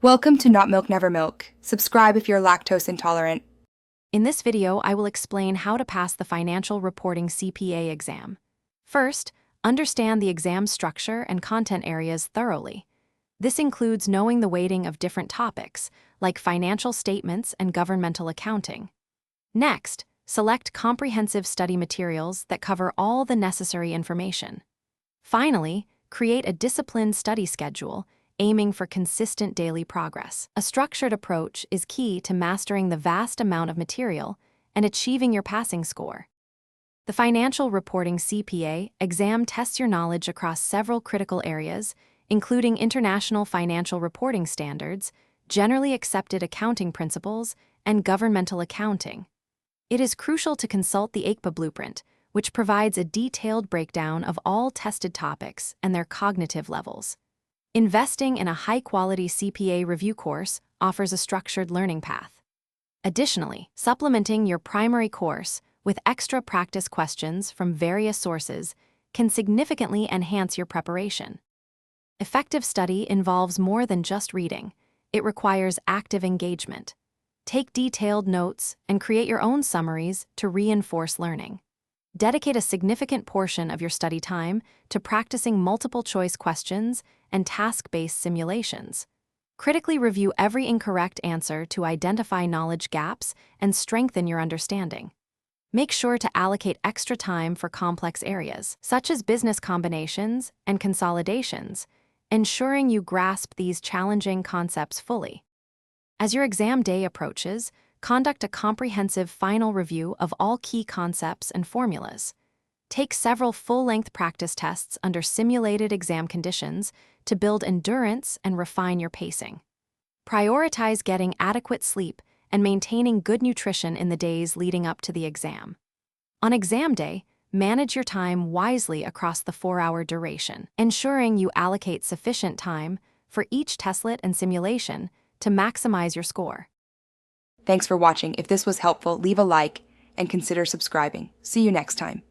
Welcome to Not Milk Never Milk. Subscribe if you're lactose intolerant. In this video, I will explain how to pass the Financial Reporting CPA exam. First, understand the exam structure and content areas thoroughly. This includes knowing the weighting of different topics, like financial statements and governmental accounting. Next, select comprehensive study materials that cover all the necessary information. Finally, create a disciplined study schedule, aiming for consistent daily progress. A structured approach is key to mastering the vast amount of material and achieving your passing score. The Financial Reporting CPA exam tests your knowledge across several critical areas, including international financial reporting standards, generally accepted accounting principles, and governmental accounting. It is crucial to consult the ACPA blueprint, which provides a detailed breakdown of all tested topics and their cognitive levels. Investing in a high-quality CPA review course offers a structured learning path. Additionally, supplementing your primary course with extra practice questions from various sources can significantly enhance your preparation. Effective study involves more than just reading. It requires active engagement. Take detailed notes and create your own summaries to reinforce learning. Dedicate a significant portion of your study time to practicing multiple-choice questions and task-based simulations. Critically review every incorrect answer to identify knowledge gaps and strengthen your understanding. Make sure to allocate extra time for complex areas, such as business combinations and consolidations, ensuring you grasp these challenging concepts fully. As your exam day approaches, conduct a comprehensive final review of all key concepts and formulas. Take several full-length practice tests under simulated exam conditions to build endurance and refine your pacing. Prioritize getting adequate sleep and maintaining good nutrition in the days leading up to the exam. On exam day, manage your time wisely across the 4-hour duration, ensuring you allocate sufficient time for each testlet and simulation to maximize your score. Thanks for watching. If this was helpful, leave a like and consider subscribing. See you next time.